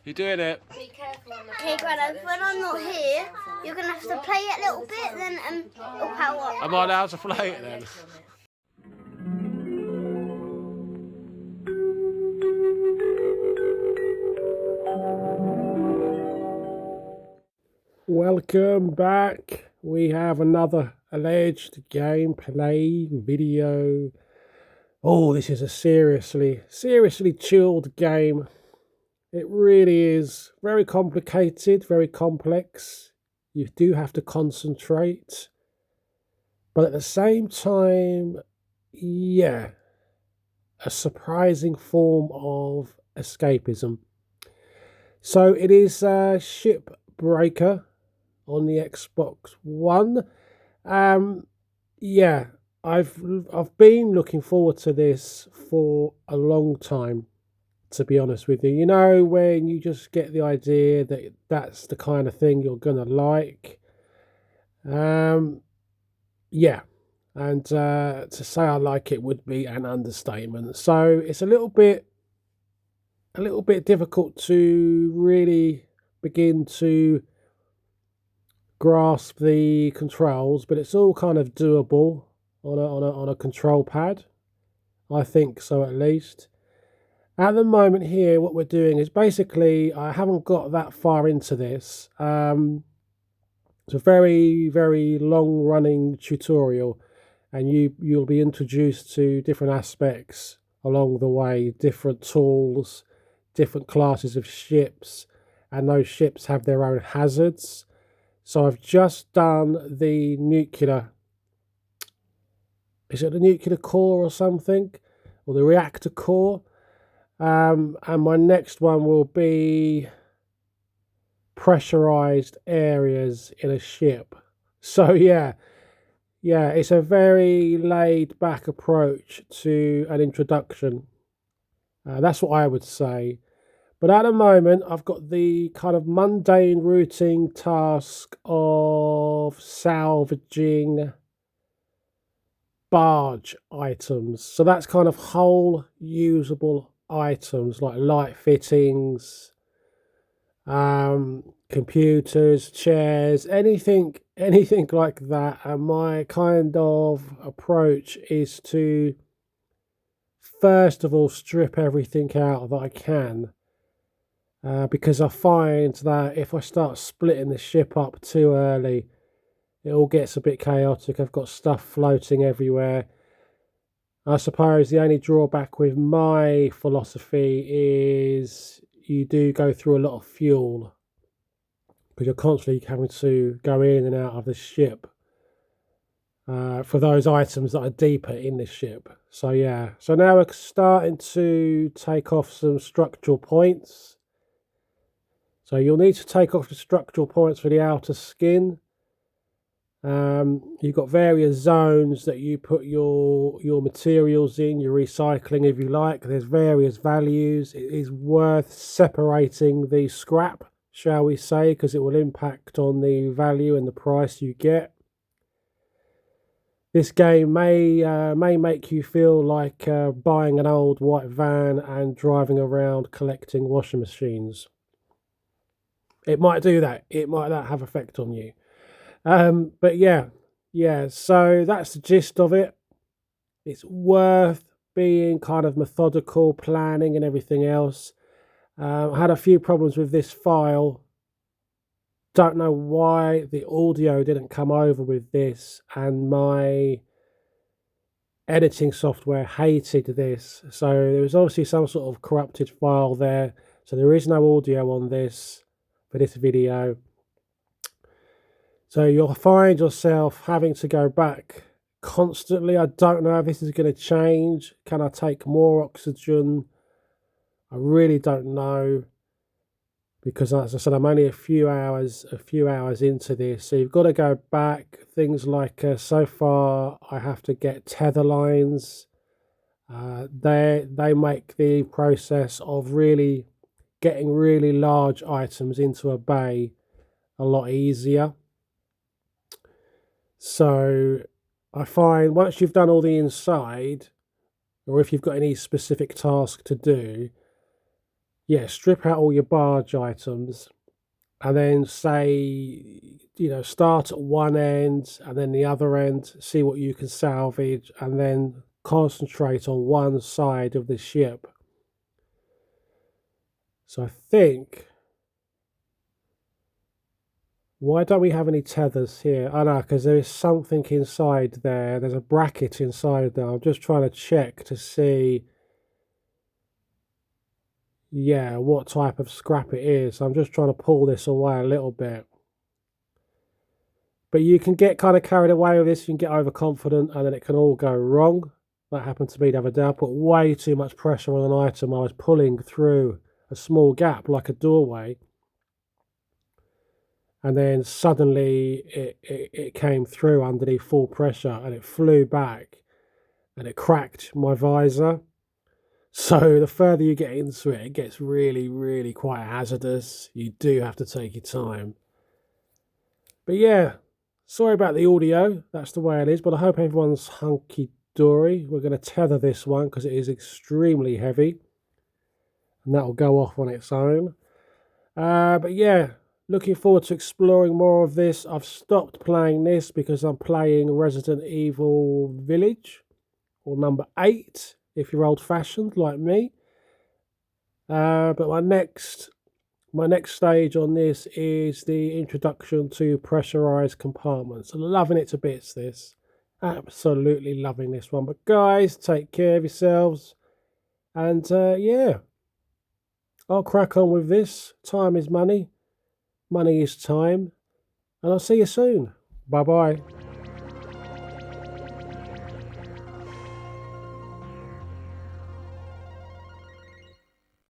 You're doing it. Be careful on the Okay, Grandad, when I'm not here, you're going to have to play it a little bit, then it'll power up. Am I allowed to play it then? Welcome back. We have another alleged gameplay video. Oh, this is a seriously chilled game. It really is very complicated, very complex. You do have to concentrate. But at the same time, yeah, a surprising form of escapism. So it is Shipbreaker on the Xbox One. Yeah, I've been looking forward to this for a long time, to be honest with you. You know, when you just get the idea that that's the kind of thing you're gonna like. Yeah, and to say I like it would be an understatement. So it's a little bit difficult to really begin to grasp the controls, but it's all kind of doable on a control pad. I think so, at least. At the moment here, what we're doing is basically, I haven't got that far into this. It's a very long running tutorial, and you'll be introduced to different aspects along the way, different tools, different classes of ships, and those ships have their own hazards. So I've just done the nuclear, is it the nuclear core or something? Or the reactor core? And my next one will be pressurized areas in a ship. So yeah, it's a very laid back approach to an introduction. That's what I would say. But at the moment, I've got the kind of mundane routine task of salvaging barge items. So that's kind of whole usable items like light fittings, computers, chairs, anything like that. And my kind of approach is to first of all strip everything out that I can. Because I find that if I start splitting the ship up too early, it all gets a bit chaotic. I've got stuff floating everywhere. I suppose the only drawback with my philosophy is you do go through a lot of fuel, because you're constantly having to go in and out of the ship for those items that are deeper in the ship. So yeah, so now we're starting to take off some structural points. So you'll need to take off the structural points for the outer skin. You've got various zones that you put your materials in, your recycling if you like. There's various values. It is worth separating the scrap, shall we say, because it will impact on the value and the price you get. This game may make you feel like buying an old white van and driving around collecting washing machines. It might do that. It might have effect on you. But yeah, so that's the gist of it. It's worth being kind of methodical, planning and everything else. I had a few problems with this file. Don't know why the audio didn't come over with this, and my editing software hated this. So there was obviously some sort of corrupted file there. So there is no audio on this for this video. So you'll find yourself having to go back constantly. I don't know if this is going to change. Can I take more oxygen? I really don't know, because as I said, I'm only a few hours into this. So you've got to go back. Things like so far I have to get tether lines. They make the process of really getting really large items into a bay a lot easier. So I find once you've done all the inside, or if you've got any specific task to do, yeah, strip out all your barge items, and then say, you know, start at one end and then the other end, see what you can salvage, and then concentrate on one side of the ship. So I think, why don't we have any tethers here? I know, because there is something inside there. There's a bracket inside there. I'm just trying to check to see, yeah, what type of scrap it is. I'm just trying to pull this away a little bit. But you can get kind of carried away with this. You can get overconfident and then it can all go wrong. That happened to me the other day. I put way too much pressure on an item. I was pulling through a small gap like a doorway. And then suddenly it came through underneath full pressure and it flew back and it cracked my visor. So the further you get into it, it gets really, really quite hazardous. You do have to take your time. But yeah, sorry about the audio. That's the way it is. But I hope everyone's hunky-dory. We're going to tether this one because it is extremely heavy. And that will go off on its own. But yeah, looking forward to exploring more of this. I've stopped playing this because I'm playing Resident Evil Village, or number 8, if you're old-fashioned like me. But my next stage on this is the introduction to pressurized compartments. I'm loving it to bits, this. Absolutely loving this one. But guys, take care of yourselves. And yeah, I'll crack on with this. Time is money. Money is time. And I'll see you soon. Bye-bye.